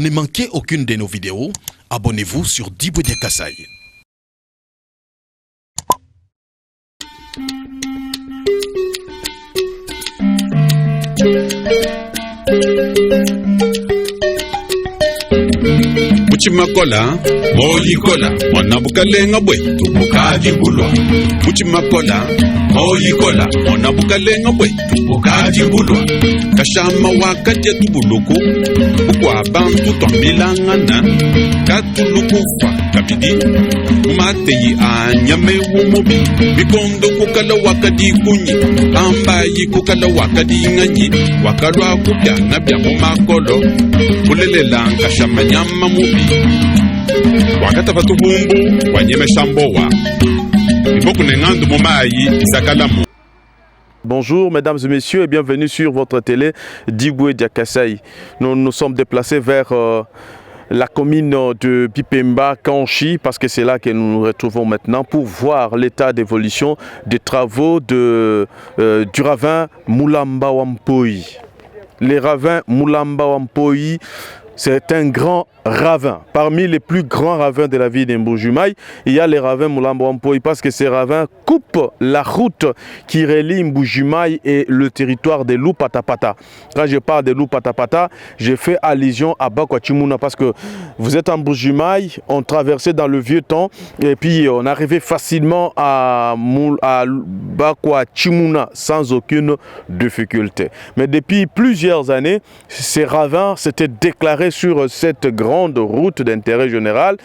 Pour ne manquer aucune de nos vidéos, abonnez-vous sur Diboudia Kassai. Muchimakola, moyikola, monabukalenga bwe, tubukaji bulwa. Muchimakola, moyikola, monabukalenga bwe, tubukaji bulwa. Kashama wakati tubuluku, ukwa bantu twambilangana, katulukufa kabidi. Umateyi anyame wumubi, bikondo kukala wakadi kunyi, ambayi kukala wakadi nganyi, wakalwa kubya nabya mumakolo, ulelela kashama nyama mubi. Wakata fatubumbu, wanyeme shambowa. Iboku nengandu mumayi, isakalamu. Bonjour mesdames et messieurs et bienvenue sur votre télé Diboudia Kassai. Nous nous sommes déplacés vers la commune de Bipemba, Kanchi, parce que c'est là que nous nous retrouvons maintenant pour voir l'état d'évolution des travaux du ravin Mulamba Wampoi. Les ravins Mulamba Wampoi, c'est un grand ravin. Parmi les plus grands ravins de la ville d'Mbujimai, il y a les ravins Mulamba Wampoi parce que ces ravins coupent la route qui relie Mbujimai et le territoire de Lupatapata. Quand je parle de Lupatapata, je fais allusion à Bakwachimuna parce que vous êtes en Mbujimai, on traversait dans le vieux temps et puis on arrivait facilement à Bakwachimuna sans aucune difficulté. Mais depuis plusieurs années, ces ravins s'étaient déclarés sur cette grande route d'intérêt général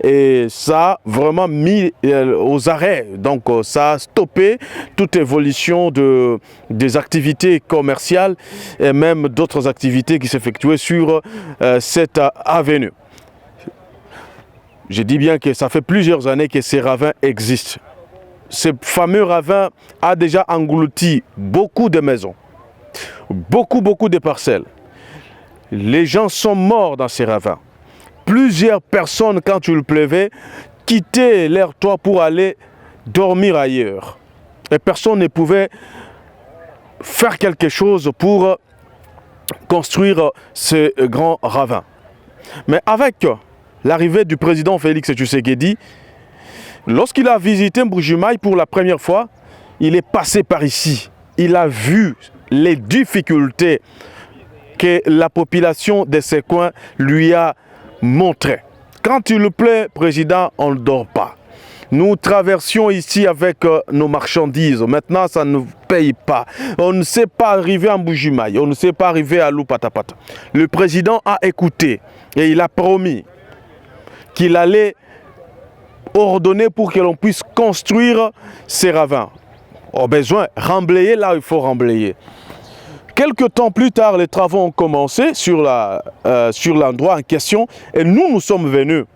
et ça a vraiment mis aux arrêts. Donc ça a stoppé toute évolution des activités commerciales et même d'autres activités qui s'effectuaient sur cette avenue. Je dis bien que ça fait plusieurs années que ces ravins existent. Ce fameux ravin a déjà englouti beaucoup de maisons, beaucoup de parcelles. Les gens sont morts dans ces ravins. Plusieurs personnes, quand il pleuvait, quittaient leur toit pour aller dormir ailleurs. Et personne ne pouvait faire quelque chose pour construire ce grand ravin. Mais avec l'arrivée du président Félix Tshisekedi, lorsqu'il a visité Mbujimai pour la première fois, il est passé par ici. Il a vu les difficultés que la population de ces coins lui a montré. Quand il plaît, président, on ne dort pas. Nous traversions ici avec nos marchandises. Maintenant, ça ne paye pas. On ne sait pas arriver à Mbujimai. On ne sait pas arriver à Lupatapata. Le président a écouté et il a promis qu'il allait ordonner pour que l'on puisse construire ces ravins. Au besoin, remblayer là où il faut remblayer. Quelques temps plus tard, les travaux ont commencé sur l'endroit en question et nous sommes venus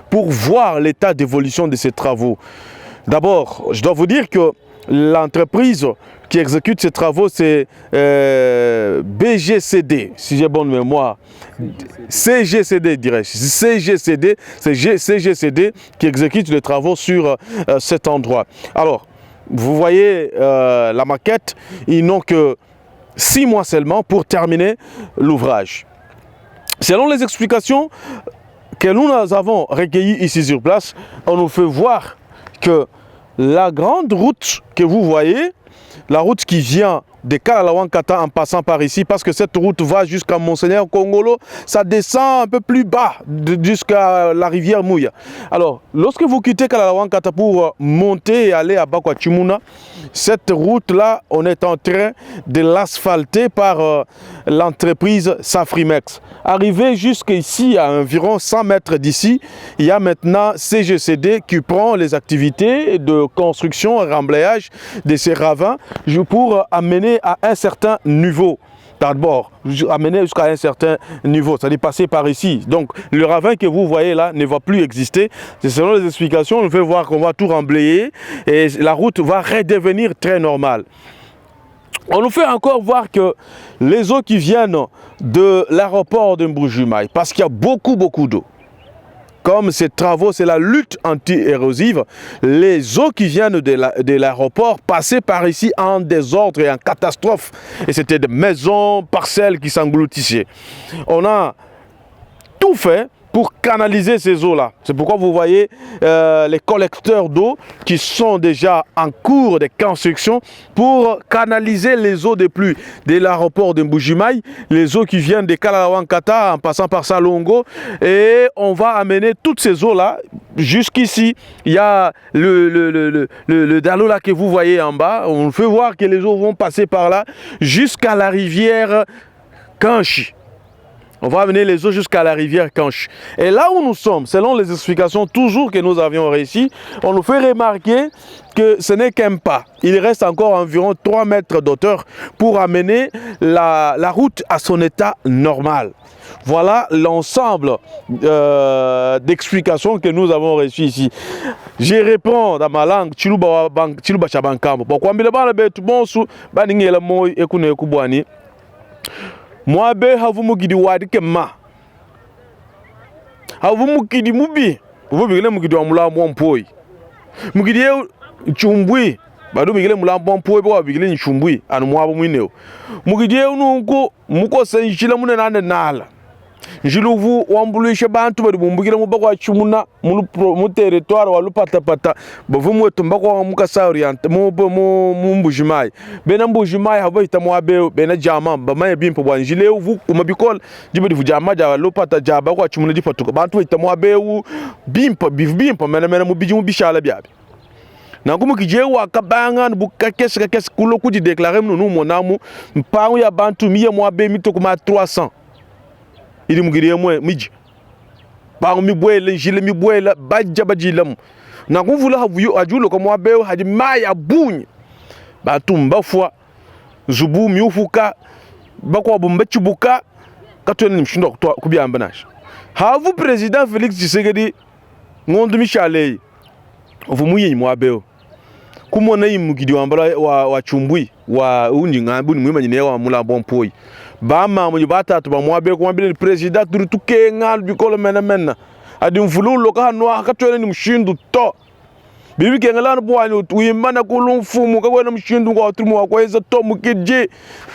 pour voir l'état d'évolution de ces travaux. D'abord, je dois vous dire que l'entreprise qui exécute ces travaux, c'est BGCD, si j'ai bonne mémoire. CGCD, dirais-je. CGCD, c'est CGCD qui exécute les travaux sur cet endroit. Alors, vous voyez la maquette, ils n'ont que 6 mois seulement pour terminer l'ouvrage. Selon les explications que nous avons recueillies ici sur place, on nous fait voir que la grande route que vous voyez, la route qui vient de Kalalawankata en passant par ici, parce que cette route va jusqu'à Monseigneur Kongolo, ça descend un peu plus bas jusqu'à la rivière Mouya. Alors, lorsque vous quittez Kalalawankata pour monter et aller à Bakwachimuna, cette route-là, on est en train de l'asphalter par l'entreprise Safrimex. Arrivé jusqu'ici, à environ 100 mètres d'ici, il y a maintenant CGCD qui prend les activités de construction et remblayage de ces ravins pour amener à un certain niveau. D'abord, amener jusqu'à un certain niveau, c'est-à-dire passer par ici. Donc, le ravin que vous voyez là ne va plus exister. C'est selon les explications, on veut voir qu'on va tout remblayer et la route va redevenir très normale. On nous fait encore voir que les eaux qui viennent de l'aéroport de Mbujimai, parce qu'il y a beaucoup d'eau, comme ces travaux, c'est la lutte anti-érosive, les eaux qui viennent de l'aéroport passaient par ici en désordre et en catastrophe. Et c'était des maisons, parcelles qui s'engloutissaient. On a tout fait pour canaliser ces eaux-là. C'est pourquoi vous voyez les collecteurs d'eau qui sont déjà en cours de construction pour canaliser les eaux de pluie de l'aéroport de Mbujimayi, les eaux qui viennent de Kalalawankata en passant par Salongo, et on va amener toutes ces eaux-là jusqu'ici. Il y a le dalo là que vous voyez en bas. On peut voir que les eaux vont passer par là jusqu'à la rivière Kanchi. On va amener les eaux jusqu'à la rivière Kanchi. Et là où nous sommes, selon les explications toujours que nous avions réussi, on nous fait remarquer que ce n'est qu'un pas. Il reste encore environ 3 mètres d'auteur pour amener la route à son état normal. Voilà l'ensemble d'explications que nous avons reçues ici. Je réponds dans ma langue, Chiluba Chabankambo. Pourquoi moi be havumu gidi wadi kemma havumu gidi mubi ubu bigile mugidi wa mulambo mpoi mugidi chumbwi bado bigile mulambo mpoi bo bigile chumbwi anu mwabo mwineo mugidi nunko muko senjila munenane nala njiluvu wambulishe bantu bari bumbugire mubagwa chumuna mu territoire walu patapata bavumu tumbako mukasa oriente mu Mbujimayi bena Mbujimayi habo hitamu abe bena jama bamaye bimpo bwanjile uvu kumabikol jibedi vujama ja walu pata jaba kwa chumuna dipatuka bantu hitamu abe bimpo mena mu bijimu bishala biabi na kuma kije wa kabanga buka kesi kulo kuji déclarer nous monamu mpango ya bantu miye mu abe mitoko ma 300 ili mugiriye mwe miji bangu mibwele njile mibwele bajja bajilam na kumvula havuyo ajulo kwa mwabeo hadi maya bunye batumba fwa zubu miufuka bakwa bumbachibuka katwene nimshindo kubyamba nasha havu president Felix Tshisekedi ngondu mishale ovumuye mwabeo kumona imugidi wambala wa chumbwi wa unji ngambu ni mwima nyine wa mulambo mpoi bama mu batatu ba mwabe ko mbele president turutu kengal bikolo mena adi mvululo ka no akatwele ni mshindu to bibi kengalana bwani uyimana kulumfumu ka kwena mshindu kwa tumu wa kweza to mukije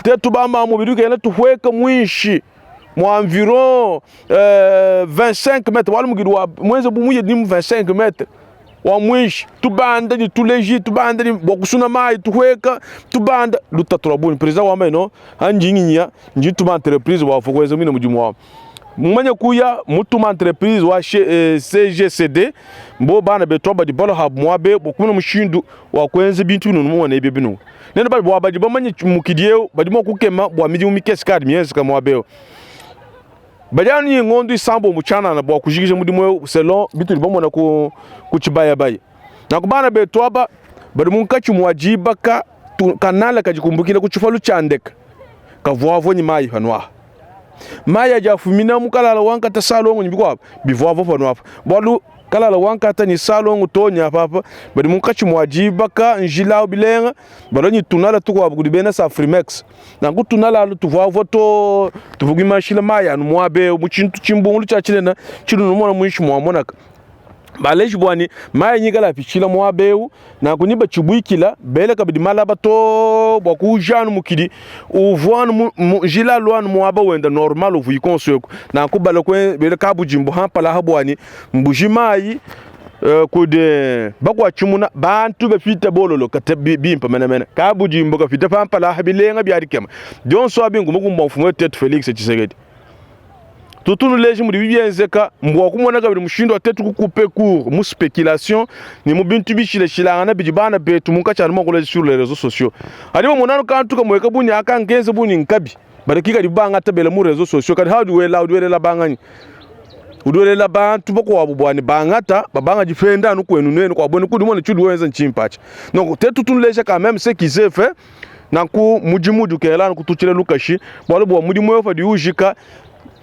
tetu bama mu bibi kenala tuhweka mwishi mu environ 25 metres wala mugidi wa mwenze bumuye ni 25 metres wa mwishi tubanda ni tuleji tubanda ni bokusuna mai tuhweka tubanda lutatura buni president wa meno anjinginya njituma entreprise wa fokweza mina mujimu wa mumanya kuya mutuma entreprise wa CGCD mbo bana betoba di bolo hab mwabe bokuna mushindu wa kwenze bintu no mo na ebebinu nene ba bwa baji bamanya mukidie baji mo kukema bwa miji mumikesi card miezi kama mwabe bajani ngondu isambo muchana na bwa kujigije mudimo selon bitu libomona ku chibaya bayi na kubana betwaba bari munkachi mwajibaka kanala kajikumbukira kuchifalu chandeka kavwavo ni mai hanwa maya jafumina mukalala wanka tasalongo nyibikwa bivwavo fanwa bolu kalala wanka ta ni salongo tonya papa bari munkachi mwajibaka njila bilenga balonyi tunala tukwa bugudibena sa Frimex na kutunala tuvwavo to tuvugima shila maya no mwabe muchintu chimbungulu chachilena chilu no mona mwishi mwamonaka baleji bwani maya nyigala pichila mwabeu na kuniba chibwikila bele kabidi malaba to bwakujanu mukidi uvwanu jila lwanu mwaba wenda normal uvu yikonsweko na kubala kwe bele kabujimbo hampala habwani Mbujimayi kude bakwa chimuna bantu befite bololo kata bimpa menamena kabujimbo kafite pampala habilenga byarikema donso abingu mukumba mfumo tetu Felix Tshisekedi tutunu leji muri bibyenzeka mbwa kumona kabiri mushindo atetu kukupe cours mu spéculation ni mu bintu bishile shilangana bijibana betu munka cyane mo college sur les réseaux sociaux arimo munano kantu kamweka bunya akangenze buni nkabi barakika libanga tabela mu réseaux sociaux kadi hadu wela la bangani udwele bantu bako wabubwani bangata babanga jifenda nukwenu nene kwa bone kudi mona chudu wenza nchimpacha donc tetu tunleja quand même ce qui s'est fait nanku mujimudu kelana kutuchile lukashi bwalo bwa mudimu yofa diujika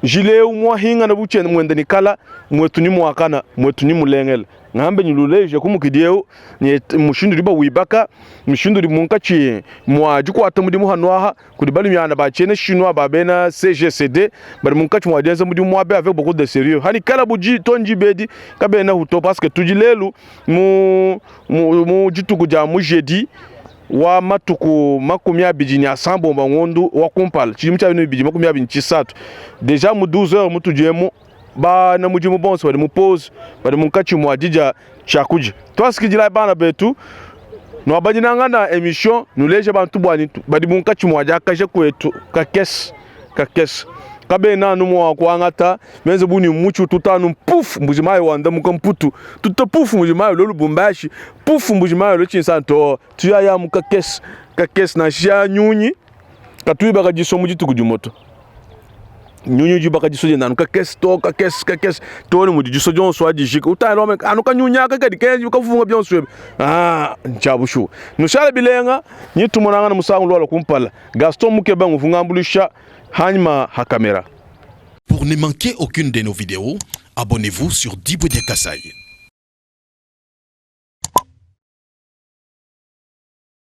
jile umwa hinga na buche mwenda nikala mwetu ni mwakana mwetu ni mulengela ngambe nyululeje kumukidiyeo ni mushindu riba wibaka mushindu rimunkachi mwaji kwa atamudimu hanwaha kudibali myana bachene shinwa babena CGCD bari munkachi mwajenza mudimu wabe avec beaucoup de sérieux hani kala buji tonji bedi kabena huto parce que tujilelu mu jituku ja mu jeudi wa matuku makumi abiri ni asambo ngondu wa kumpala chiri mcha bino biji makumi abiri nchisatu deja mu 12h mutujemo ba na mujimu bonso ba mu pose ba mu kachi mu adija chakuji to skijila bana betu no abajina na émission nous leje bantu bwani ba mu kachi mu aja kaje kwetu ka kes kabe na numo kwa ngata menze buni muchu tutanu puf mbujimayo wanda mukamputu tuta puf mbujimayo lolu bumbashi puf mbujimayo lo chinsanto tuya ya muka kes na sha nyunyi katuiba kajiso mujitu kujumoto nyunyi juba kajiso nanu ka kes to ni mujiso jonso ajishika utalo me anuka nyunya ka kadi kenji kafunga byonso nchabushu nushale bilenga nyitumona ngana musangu lolo kumpala Gaston Mukeba ngufungambulisha Hanyma Hakamera. Pour ne manquer aucune de nos vidéos, abonnez-vous sur Diboudia Kasai.